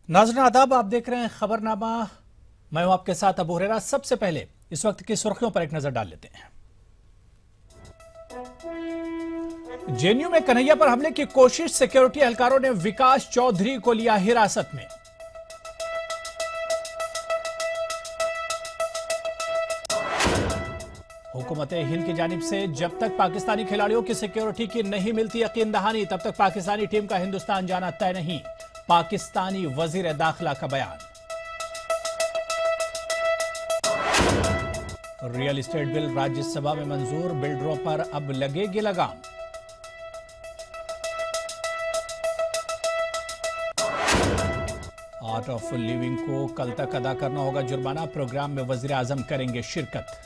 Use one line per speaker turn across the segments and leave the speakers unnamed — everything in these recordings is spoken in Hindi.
नाज़रीन आदाब, आप देख रहे हैं खबरनामा। मैं हूं आपके साथ अबू हुरैरा। सबसे पहले इस वक्त की सुर्खियों पर एक नजर डाल लेते हैं। जेएनयू में कन्हैया पर हमले की कोशिश, सिक्योरिटी एहलकारों ने विकास चौधरी को लिया हिरासत में। हुकूमत हिंद की जानिब से जब तक पाकिस्तानी खिलाड़ियों की सिक्योरिटी की नहीं मिलती यकीन दहानी, तब तक पाकिस्तानी टीम का हिंदुस्तान जाना तय नहीं। पाकिस्तानी वजीर दाखिला का बयान। रियल एस्टेट बिल राज्यसभा में मंजूर, बिल्डरों पर अब लगेगी लगाम। आर्ट ऑफ लिविंग को कल तक अदा करना होगा जुर्माना, प्रोग्राम में वजीर आजम करेंगे शिरकत।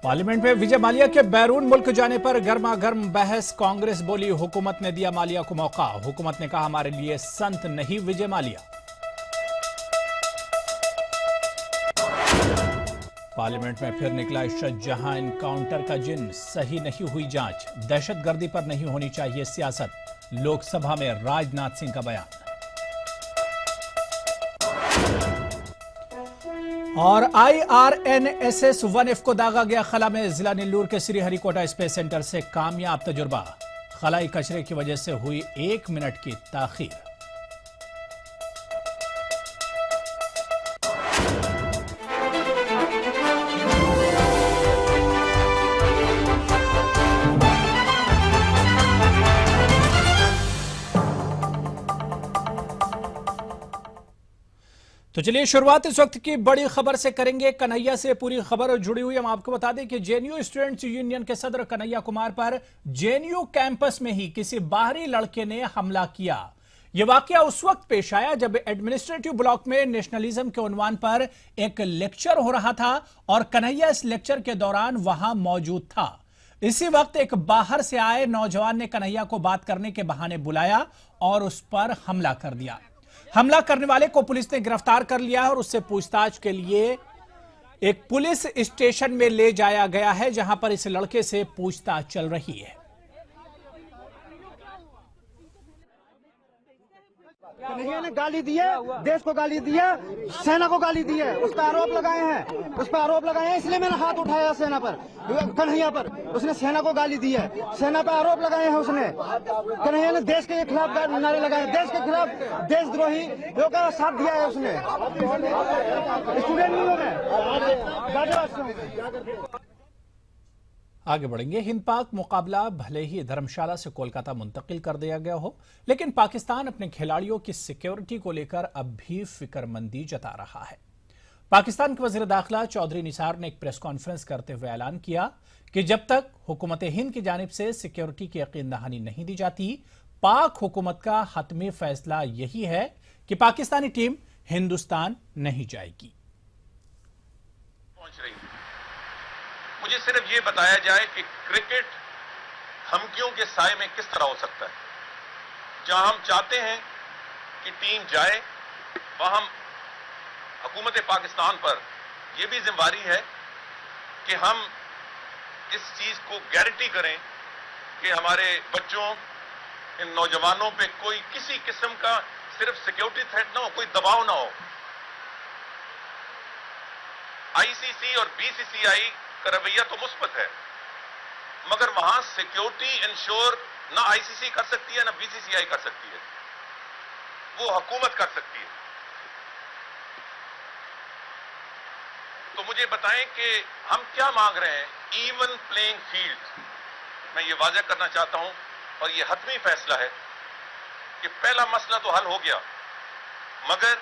पार्लियामेंट में विजय माल्या के बैरून मुल्क जाने पर गर्मा गर्म बहस, कांग्रेस बोली हुकूमत ने दिया माल्या को मौका। हुकूमत ने कहा हमारे लिए संत नहीं विजय माल्या। पार्लियामेंट में फिर निकला इशरत जहां एनकाउंटर का जिन, सही नहीं हुई जांच, दहशतगर्दी पर नहीं होनी चाहिए सियासत। लोकसभा में राजनाथ सिंह का बयान। और IRNSS 1F को दागा गया खला में, जिला नीलूर के श्रीहरिकोटा स्पेस सेंटर से कामयाब तजुर्बा। खलाई कचरे की वजह से हुई 1 मिनट की ताखीर। तो चलिए शुरुआत इस वक्त की बड़ी खबर से करेंगे। कन्हैया से पूरी खबर जुड़ी हुई। हम आपको बता दें कि जेएनयू स्टूडेंट्स यूनियन के सदर कन्हैया कुमार पर जेएनयू कैंपस में ही किसी बाहरी लड़के ने हमला किया। यह वाकया उस वक्त पेश आया जब एडमिनिस्ट्रेटिव ब्लॉक में नेशनलिज्म के उन्वान पर एक लेक्चर हो रहा था और कन्हैया इस लेक्चर के दौरान वहां मौजूद था। इसी वक्त एक बाहर से आए नौजवान ने कन्हैया को बात करने के बहाने बुलाया और उस पर हमला कर दिया। हमला करने वाले को पुलिस ने गिरफ्तार कर लिया है और उससे पूछताछ के लिए एक पुलिस स्टेशन में ले जाया गया है, जहां पर इस लड़के से पूछताछ चल रही है।
कन्हैया ने गाली दी है, देश को गाली दी है, सेना को गाली दी है, उस पर आरोप लगाए हैं, इसलिए मैंने हाथ उठाया सेना पर, कन्हैया पर। उसने सेना को गाली दी है, सेना पर आरोप लगाए हैं उसने। कन्हैया ने देश के खिलाफ नारे लगाए, देश के खिलाफ देशद्रोही लोगों का साथ दिया है उसने। स्टूडेंट यूनियन है।
आगे बढ़ेंगे। हिंद पाक मुकाबला भले ही धर्मशाला से कोलकाता मुंतकिल कर दिया गया हो, लेकिन पाकिस्तान अपने खिलाड़ियों की सिक्योरिटी को लेकर अब भी फिक्रमंदी जता रहा है। पाकिस्तान के वजीर दाखिला चौधरी निसार ने एक प्रेस कॉन्फ्रेंस करते हुए ऐलान किया कि जब तक हुकूमत हिंद की जानिब से सिक्योरिटी की यकीन दहानी नहीं दी जाती, पाक हुकूमत का हतमी फैसला यही है कि पाकिस्तानी टीम हिंदुस्तान नहीं जाएगी।
मुझे सिर्फ ये बताया जाए कि क्रिकेट धमकियों के साए में किस तरह हो सकता है। जहां हम चाहते हैं कि टीम जाए, वहां हम हुकूमत पाकिस्तान पर यह भी जिम्मेदारी है कि हम इस चीज को गारंटी करें कि हमारे बच्चों, इन नौजवानों पे कोई किसी किस्म का सिर्फ सिक्योरिटी थ्रेट ना हो, कोई दबाव ना हो। ICC और BCCI का रवैया तो मुस्बत है, मगर वहां सिक्योरिटी इंश्योर ना ICC कर सकती है ना BCCI कर सकती है, वो हुकूमत कर सकती है। तो मुझे बताएं कि हम क्या मांग रहे हैं। इवन प्लेइंग फील्ड, मैं ये वाज़ेह करना चाहता हूं और ये हतमी फैसला है कि पहला मसला तो हल हो गया, मगर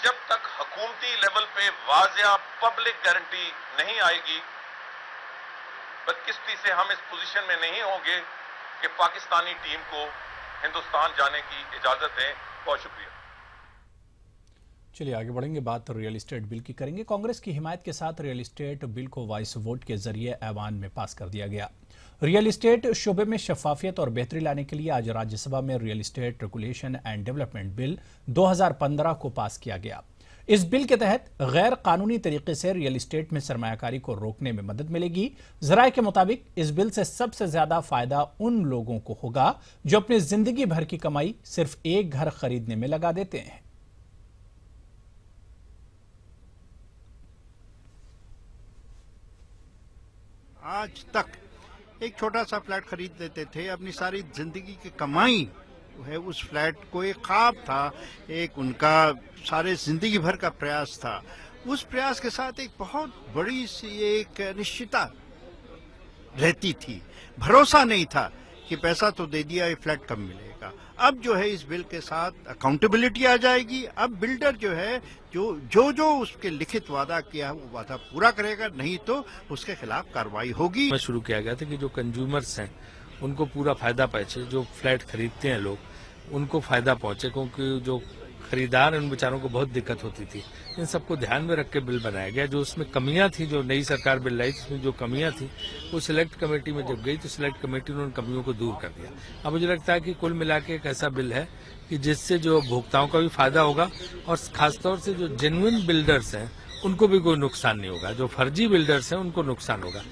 जब तक हुकूमती लेवल पे वाज़ेह पब्लिक गारंटी नहीं आएगी, बदकिस्मती से हम इस पोजीशन में नहीं होंगे कि पाकिस्तानी टीम को हिंदुस्तान जाने की इजाजत दें। बहुत शुक्रिया।
चलिए आगे बढ़ेंगे, बात रियल एस्टेट बिल की करेंगे। कांग्रेस की हिमायत के साथ रियल एस्टेट बिल को वॉइस वोट के जरिए ऐवान में पास कर दिया गया। रियल एस्टेट शोबे में शफाफियत और बेहतरी लाने के लिए आज राज्यसभा में real estate regulation and development bill 2015 को पास किया गया। इस बिल के तहत गैर कानूनी तरीके से रियल एस्टेट में सरमायाकारी को रोकने में मदद मिलेगी। जराये के मुताबिक इस बिल से सबसे ज्यादा फायदा उन लोगों को होगा जो अपनी जिंदगी भर की कमाई सिर्फ एक घर खरीदने में लगा देते हैं।
आज तक एक छोटा सा फ्लैट खरीद लेते थे, अपनी सारी जिंदगी की कमाई है उस फ्लैट को, एक ख्वाब था, एक उनका सारे जिंदगी भर का प्रयास था। उस प्रयास के साथ एक बहुत बड़ी सी एक निश्चितता रहती थी, भरोसा नहीं था कि पैसा तो दे दिया, ये फ्लैट कब मिलेगा। अब जो है इस बिल के साथ अकाउंटेबिलिटी आ जाएगी। अब बिल्डर जो है जो उसके लिखित वादा किया वो वादा पूरा करेगा, नहीं तो उसके खिलाफ कार्रवाई होगी।
शुरू किया गया था कि जो कंज्यूमर्स हैं उनको पूरा फायदा पहुंचे, जो फ्लैट खरीदते हैं लोग उनको फायदा पहुंचे, क्योंकि जो खरीदार उन बेचारों को बहुत दिक्कत होती थी। इन सबको ध्यान में रख के बिल बनाया गया। जो उसमें कमियां थी, जो नई सरकार बिल लाई थी उसमें जो कमियां थी वो सिलेक्ट कमेटी में जब गई तो सिलेक्ट कमेटी ने उन कमियों को दूर कर दिया। अब मुझे लगता है कि कुल मिला के एक ऐसा बिल है कि जिससे जो भोक्ताओं का भी फायदा होगा और खासतौर से जो जेन्युइन बिल्डर्स हैं उनको भी कोई नुकसान नहीं होगा, जो फर्जी बिल्डर्स हैं उनको नुकसान होगा।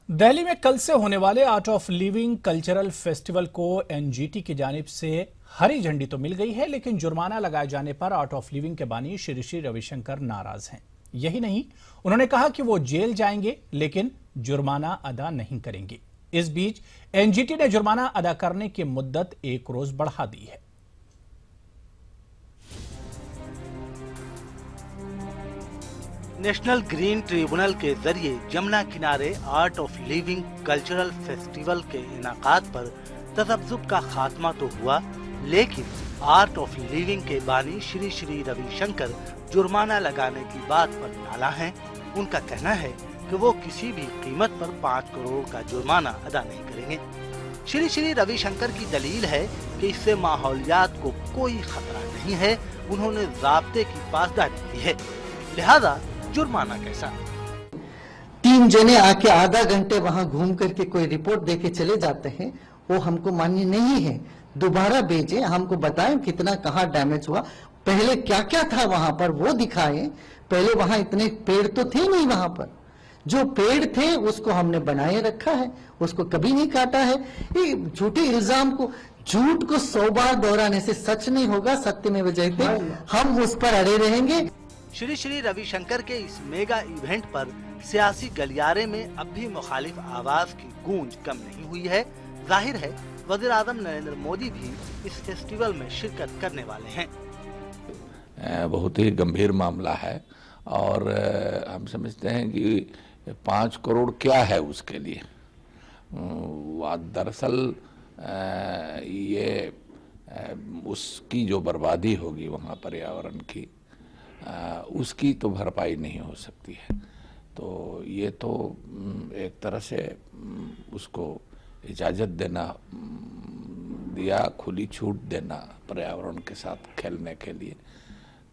दिल्ली में कल से होने वाले art of living cultural festival को एनजीटी की जानिब से हरी झंडी तो मिल गई है, लेकिन जुर्माना लगाए जाने पर आर्ट ऑफ लिविंग के बानी श्री श्री रविशंकर नाराज हैं। यही नहीं, उन्होंने कहा कि वो जेल जाएंगे लेकिन जुर्माना अदा नहीं करेंगे। इस बीच एनजीटी ने जुर्माना अदा करने की मुद्दत 1 रोज बढ़ा दी है।
नेशनल ग्रीन ट्रिब्यूनल के जरिए जमुना किनारे art of living cultural festival के इनाकात पर तसब्जुब का खात्मा तो हुआ, लेकिन आर्ट ऑफ लिविंग के बानी श्री श्री रविशंकर जुर्माना लगाने की बात पर नाला हैं। उनका कहना है कि वो किसी भी कीमत पर 5 करोड़ का जुर्माना अदा नहीं करेंगे। श्री श्री रविशंकर की दलील है कि इससे माहौलियात को कोई खतरा नहीं है। उन्होंने ज़ाब्ते की पासदारी की है, लिहाजा जुर्माना कैसा।
3 जने आके आधा घंटे वहां घूम करके कोई रिपोर्ट देके चले जाते हैं, वो हमको मान्य नहीं है। दोबारा भेजें, हमको बताएं कितना कहाँ डैमेज हुआ, पहले क्या क्या था वहां पर वो दिखाएं। पहले वहां इतने पेड़ तो थे नहीं, वहां पर जो पेड़ थे उसको हमने बनाए रखा है, उसको कभी नहीं काटा है। ये झूठे इल्जाम को, झूठ को 100 बार दोहराने से सच नहीं होगा। सत्य में वजहते हम उस पर अड़े रहेंगे।
श्री श्री रविशंकर के इस मेगा इवेंट पर सियासी गलियारे में अब भी मुखालिफ आवाज की गूंज कम नहीं हुई है। जाहिर है वज़ीर आज़म नरेंद्र मोदी भी इस फेस्टिवल में शिरकत करने वाले हैं।
बहुत ही गंभीर मामला है और हम समझते हैं कि 5 करोड़ क्या है उसके लिए। दरअसल ये उसकी जो बर्बादी होगी वहाँ पर्यावरण की, उसकी तो भरपाई नहीं हो सकती है। तो ये तो एक तरह से उसको इजाज़त देना, दिया खुली छूट देना पर्यावरण के साथ खेलने के लिए।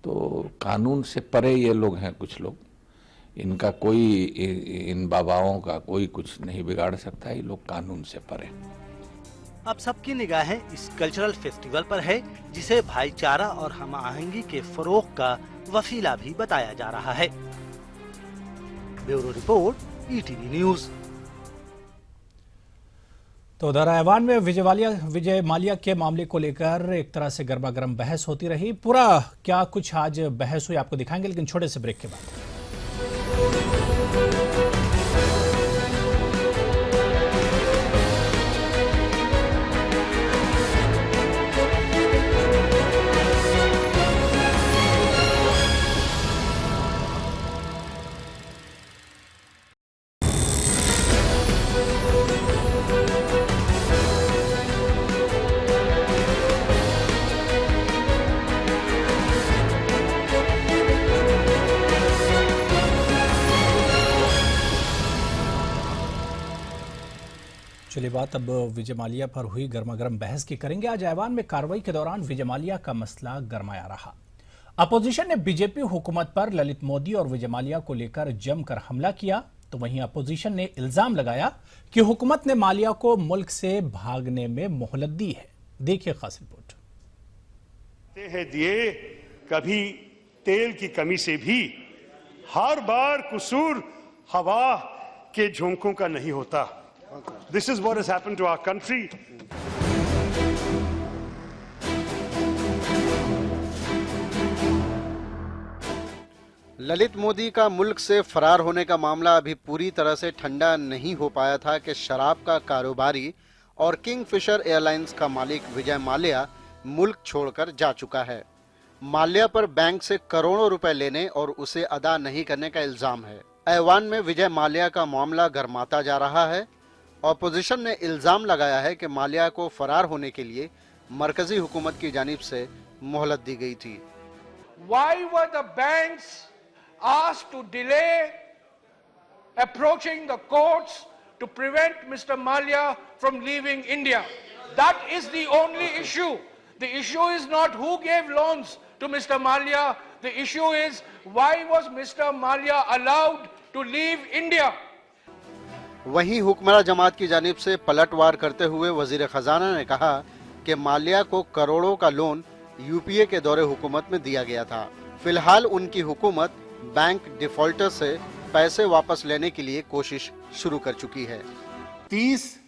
तो कानून से परे ये लोग हैं, कुछ लोग, इनका कोई, इन बाबाओं का कोई कुछ नहीं बिगाड़ सकता। ये लोग कानून से परे।
अब सबकी निगाहें इस कल्चरल फेस्टिवल पर है, जिसे भाईचारा और हम आहंगी के फरोग का वसीला भी बताया जा रहा है। Bureau report, ETV news.
तो उधर ऐवान में विजय माल्या के मामले को लेकर एक तरह से गर्मा गर्म बहस होती रही। पूरा क्या कुछ आज बहस हुई आपको दिखाएंगे, लेकिन छोटे से ब्रेक के बाद। चलिए बात अब विजय माल्या पर हुई गर्मागर्म बहस की करेंगे। आज ऐवान में कार्रवाई के दौरान विजय माल्या का मसला गरमाया रहा। अपोजिशन ने बीजेपी हुकूमत पर ललित मोदी और विजय माल्या को लेकर जमकर हमला किया, तो वहीं अपोजिशन ने इल्जाम लगाया कि हुकूमत ने माल्या को मुल्क से भागने में मोहलत दी है। देखिए खास रिपोर्ट।
दिए कभी तेल की कमी से भी हर बार कसूर हवा के झोंकों का नहीं होता। This is what has happened to our country.
Lalit Modi का मुल्क से फरार होने का मामला अभी पूरी तरह से ठंडा नहीं हो पाया था कि शराब का कारोबारी और किंगफिशर एयरलाइंस का मालिक विजय माल्या मुल्क छोड़कर जा चुका है। माल्या पर बैंक से करोड़ों रुपए लेने और उसे अदा नहीं करने का इल्जाम है। ऐवान में विजय माल्या का मामला गरमाता जा रहा है। ऑपोजिशन ने इल्जाम लगाया है कि माल्या को फरार होने के लिए मरकजी हुकूमत की जानिब से मोहलत दी गई थी।
Why were the banks asked to delay approaching the courts to prevent Mr. Malia from leaving India? That is the only issue. The issue is not who gave loans to Mr. Malia. The issue is why was Mr. Malia allowed to leave India?
वहीं हुक्मरान जमात की जानिब से पलटवार करते हुए वजीर खजाना ने कहा कि माल्या को करोड़ों का लोन यूपीए के दौरे हुकूमत में दिया गया था। फिलहाल उनकी हुकूमत बैंक डिफॉल्टर से पैसे वापस लेने के लिए कोशिश शुरू कर चुकी है।
30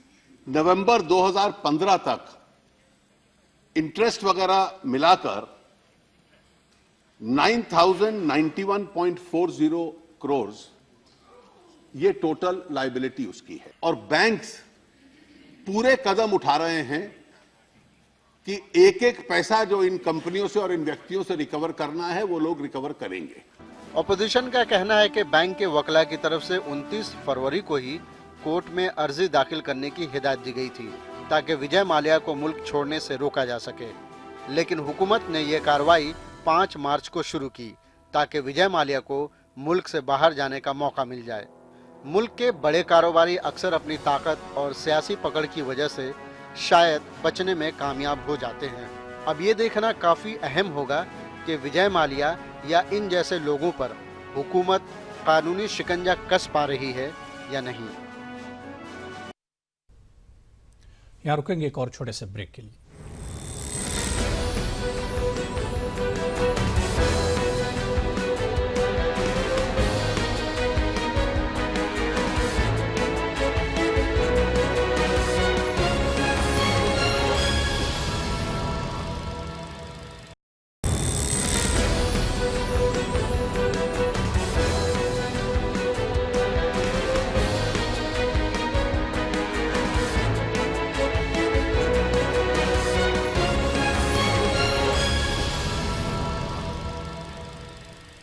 नवंबर 2015 तक इंटरेस्ट वगैरह मिलाकर 9,091.40 करोड़ ये टोटल लायबिलिटी उसकी है। और बैंक्स पूरे कदम उठा रहे हैं कि एक एक पैसा जो इन कंपनियों से और इन व्यक्तियों से रिकवर करना है वो लोग रिकवर करेंगे।
ऑपोजिशन का कहना है कि बैंक के वकला की तरफ से 29 फरवरी को ही कोर्ट में अर्जी दाखिल करने की हिदायत दी गई थी ताकि विजय माल्या को मुल्क छोड़ने से रोका जा सके, लेकिन हुकूमत ने यह कार्रवाई 5 मार्च को शुरू की ताकि विजय माल्या को मुल्क से बाहर जाने का मौका मिल जाए। मुल्क के बड़े कारोबारी अक्सर अपनी ताकत और सियासी पकड़ की वजह से शायद बचने में कामयाब हो जाते हैं। अब ये देखना काफी अहम होगा कि विजय माल्या या इन जैसे लोगों पर हुकूमत कानूनी शिकंजा कस पा रही है या नहीं।
यहाँ रुकेंगे एक और छोटे से ब्रेक के लिए।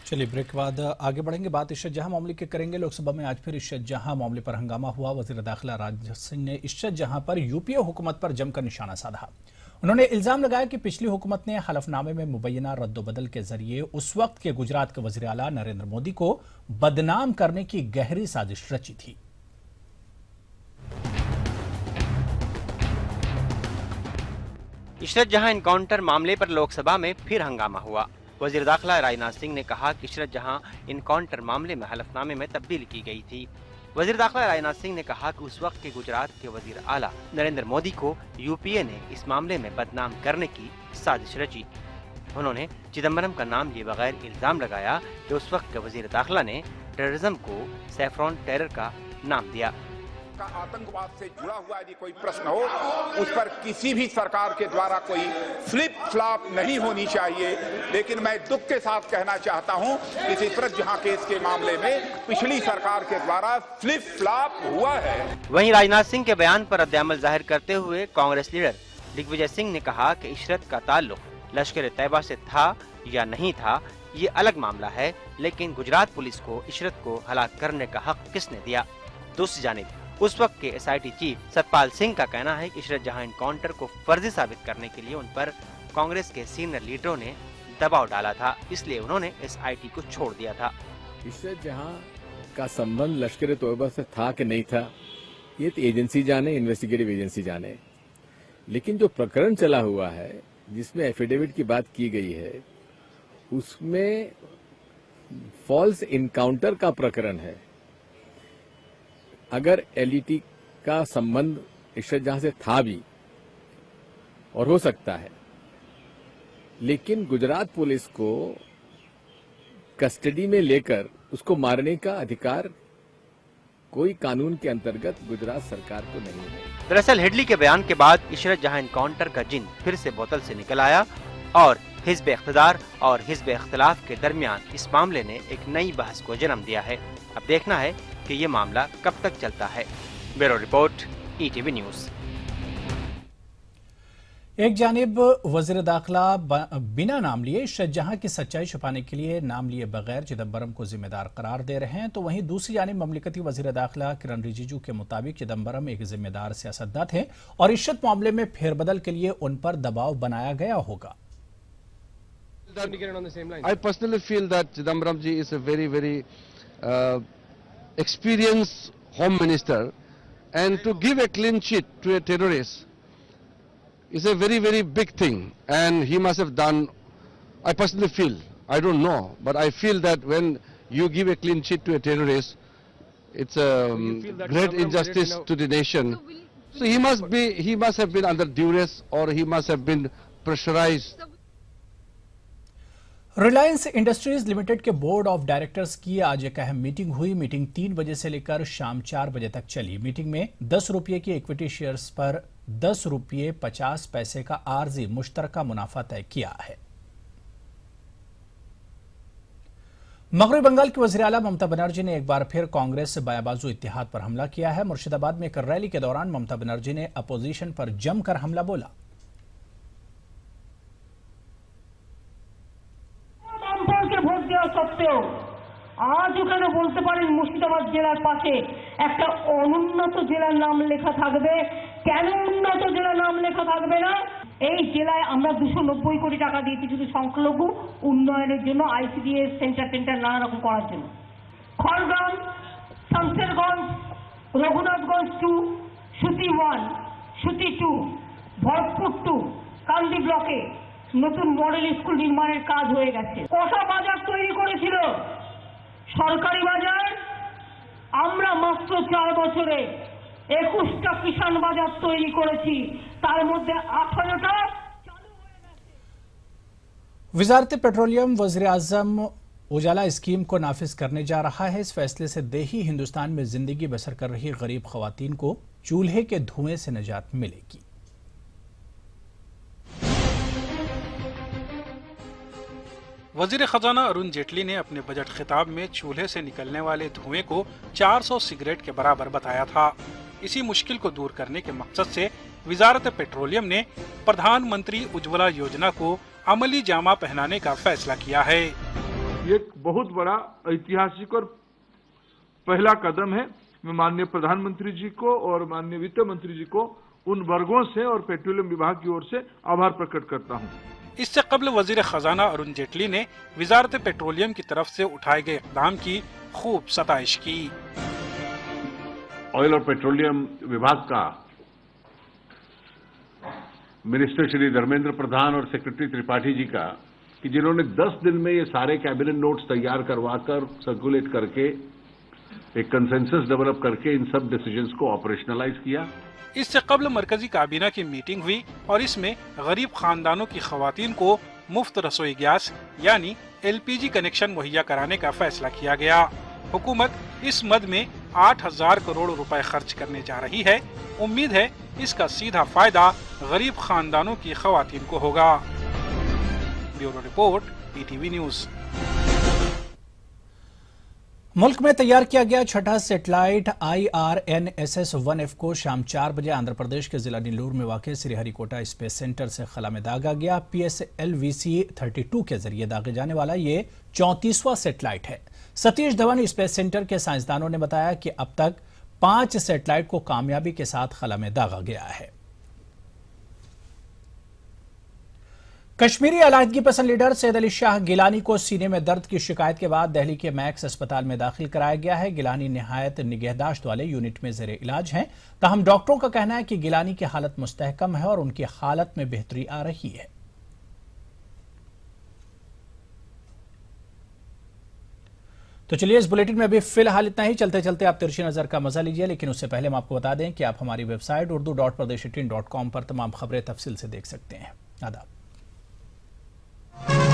चलिए ब्रेक के बाद आगे बढ़ेंगे, बात इश्रत जहां मामले की करेंगे। लोकसभा में आज फिर इश्रत जहां मामले पर हंगामा हुआ। वजीर दाखिला राजनाथ सिंह ने इश्रत जहां पर यूपीए हुकूमत पर जमकर निशाना साधा। उन्होंने इल्जाम लगाया कि पिछली हुकूमत ने हलफनामे में मुबैना रद्दोबदल के जरिए उस वक्त के गुजरात के वजीर आला नरेंद्र मोदी को बदनाम करने की गहरी साजिश रची थी।
इशरत जहां इनकाउंटर मामले पर लोकसभा में फिर हंगामा हुआ। वजीर दाखिला राजनाथ सिंह ने कहा कि इशरत जहां इनकाउंटर मामले में हलफनामे में तब्दील की गई थी। वजीर दाखिला राजनाथ सिंह ने कहा कि उस वक्त के गुजरात के वजीर आला नरेंद्र मोदी को यूपीए ने इस मामले में बदनाम करने की साजिश रची। उन्होंने चिदम्बरम का नाम लिए बगैर इल्जाम लगाया कि उस वक्त के वजीर दाखिला ने टेररिज्म को सैफरॉन टेरर का नाम दिया।
आतंकवाद से जुड़ा हुआ यदि कोई प्रश्न हो उस पर किसी भी सरकार के द्वारा कोई फ्लिप फ्लॉप नहीं होनी चाहिए। लेकिन मैं दुख के साथ कहना चाहता हूं कि इशरत जहां केस के मामले में पिछली सरकार के द्वारा फ्लिप फ्लॉप हुआ है।
वहीं राजनाथ सिंह के बयान पर रद्द-ए-अमल जाहिर करते हुए कांग्रेस लीडर दिग्विजय सिंह ने कहा कि इशरत का ताल्लुक लश्कर तैयबा से था या नहीं था ये अलग मामला है, लेकिन गुजरात पुलिस को इशरत को हलाक करने का हक किसने दिया। दूसरी जानिब उस वक्त के एसआईटी चीफ सतपाल सिंह का कहना है कि इशरत जहां इनकाउंटर को फर्जी साबित करने के लिए उन पर कांग्रेस के सीनियर लीडरों ने दबाव डाला था, इसलिए उन्होंने एसआईटी को छोड़ दिया था।
इशरत जहां का संबंध लश्कर तैयबा से था कि नहीं था ये तो एजेंसी जाने, इन्वेस्टिगेटिव एजेंसी जाने, लेकिन जो प्रकरण चला हुआ है जिसमें एफिडेविट की बात की गई है उसमें फॉल्स इनकाउंटर का प्रकरण है। अगर एलईटी का संबंध इशरत जहां से था भी और हो सकता है लेकिन गुजरात पुलिस को कस्टडी में लेकर उसको मारने का अधिकार कोई कानून के अंतर्गत गुजरात सरकार को नहीं है।
दरअसल हेडली के बयान के बाद इशरत जहां एनकाउंटर का जिन फिर से बोतल से निकल आया और हिज़्ब इख्तिदार और हिज़्ब इख्तिलाफ के दरमियान इस मामले ने एक नई बहस को जन्म दिया है। अब देखना है कि ये मामला कब तक चलता है। Bureau report, ETV news.
एक जानिब वज़ीर दाखिला बिना नाम लिए शाहजहां की सच्चाई छुपाने के लिए नाम लिए बगैर चिदम्बरम को जिम्मेदार करार दे रहे हैं, तो वहीं दूसरी जानिब ममलिकती वज़ीर दाखिला किरण रिजिजू के मुताबिक चिदम्बरम एक जिम्मेदार सियासतदान थे और इशरत मामले में फेरबदल के लिए उन पर दबाव बनाया गया होगा।
I personally feel that Chidambaram ji is a very experienced home minister, and to give a clean sheet to a terrorist is a very big thing, and he must have done, I personally feel, I don't know, but I feel that when you give a clean sheet to a terrorist, it's a great injustice to the nation. So he must have been under duress, or he must have been pressurized.
Reliance industries limited के बोर्ड ऑफ डायरेक्टर्स की आज एक अहम मीटिंग हुई। मीटिंग 3 बजे से लेकर शाम 4 बजे तक चली। मीटिंग में 10 रुपये की इक्विटी शेयर्स पर 10 रुपये 50 पैसे का आर्जी मुश्तरका मुनाफा तय किया है। मगरबी बंगाल की वज़ीर आला ममता बनर्जी ने एक बार फिर कांग्रेस से बायाबाजू इत्तेहाद पर हमला किया है। मुर्शिदाबाद में एक रैली के दौरान ममता बनर्जी ने अपोजिशन पर जमकर हमला बोला।
সত্ত্বেও আজ ওখানে বলতে পারেন মুর্শিদাবাদ জেলার পাশে একটা অনুন্নত জেলার নাম লেখা থাকবে। কেন উন্নত জেলার নাম লেখা থাকবে না? এই জেলায় আমরা 290 কোটি টাকা দিয়েছি শুধু সংখ্যালঘু উন্নয়নের জন্য, আইসিডিএস সেন্টার নানা রকম করার জন্য। খড়গ্রাম, শামশেরগঞ্জ, রঘুনাথগঞ্জ 2, সুতি 1, সুতি 2, ভরতপুর 2, কান্দি ব্লকে নতুন মডেল স্কুল নির্মাণের কাজ হয়ে গেছে। কোষা বাজার তৈরি করেছিল সরকারি বাজার, আমরা মাত্র 4 বছরে 21টা কিষাণ বাজার তৈরি করেছি, তার মধ্যে 18টা।
वजारत पेट्रोलियम वज़ीर आज़म उजाला स्कीम को नाफिज करने जा रहा है। इस फैसले से देही हिंदुस्तान में जिंदगी बसर कर रही गरीब खवातीन को चूल्हे के धुएं से निजात मिलेगी।
वजीर खजाना अरुण जेटली ने अपने बजट खिताब में चूल्हे से निकलने वाले धुएं को 400 सिगरेट के बराबर बताया था। इसी मुश्किल को दूर करने के मकसद से वजारत पेट्रोलियम ने प्रधानमंत्री उज्ज्वला योजना को अमली जामा पहनाने का फैसला किया है।
ये बहुत बड़ा ऐतिहासिक और पहला कदम है। मैं माननीय प्रधानमंत्री जी को और माननीय वित्त मंत्री जी को उन वर्गों से और पेट्रोलियम विभाग की ओर से आभार प्रकट करता हूँ।
इससे कबल वजीर खजाना अरुण जेटली ने वजारत पेट्रोलियम की तरफ से उठाए गए इक़दाम की खूब सताइश की।
ऑयल और पेट्रोलियम विभाग का मिनिस्टर श्री धर्मेंद्र प्रधान और सेक्रेटरी त्रिपाठी जी का कि जिन्होंने 10 दिन में ये सारे कैबिनेट नोट्स तैयार करवाकर सर्कुलेट करके एक कंसेंसस डेवलप करके इन सब डिसीजंस को ऑपरेशनलाइज किया।
इससे कबल मरकजी काबीना की मीटिंग हुई और इसमें गरीब खानदानों की खवातीन को मुफ्त रसोई गैस यानी एलपीजी कनेक्शन मुहैया कराने का फैसला किया गया। हुकूमत इस मद में 8,000 करोड़ रुपए खर्च करने जा रही है। उम्मीद है इसका सीधा फायदा गरीब खानदानों की खवातीन को होगा। Bureau report, ETV news.
मुल्क में तैयार किया गया छठा सैटेलाइट IRNSS-1F को शाम 4 बजे आंध्र प्रदेश के जिला नीलोर में वाक़ श्रीहरिकोटा स्पेस सेंटर से खला में दागा गया। PSLV-32 के जरिए दागे जाने वाला ये 34वां सैटेलाइट है। सतीश धवन स्पेस सेंटर के साइंसदानों ने बताया कि अब तक 5 सैटेलाइट को कामयाबी के साथ खला में दागा गया है। कश्मीरी अलहदगी पसंद लीडर सैयद अली शाह गिलानी को सीने में दर्द की शिकायत के बाद दिल्ली के मैक्स अस्पताल में दाखिल कराया गया है। गिलानी निहायत निगहदाश्त वाले यूनिट में ज़ेरे इलाज हैं। ताहम डॉक्टरों का कहना है कि गिलानी की हालत मुस्तहकम है और उनकी हालत में बेहतरी आ रही है। तो चलिए, इस बुलेटिन में अभी फिलहाल इतना ही। चलते चलते आप तिरछी नजर का मजा लीजिए, लेकिन उससे पहले हम आपको बता दें कि आप हमारी वेबसाइट urdu.pradesh18.com पर तमाम खबरें तफसील से देख सकते हैं। आदाब। है।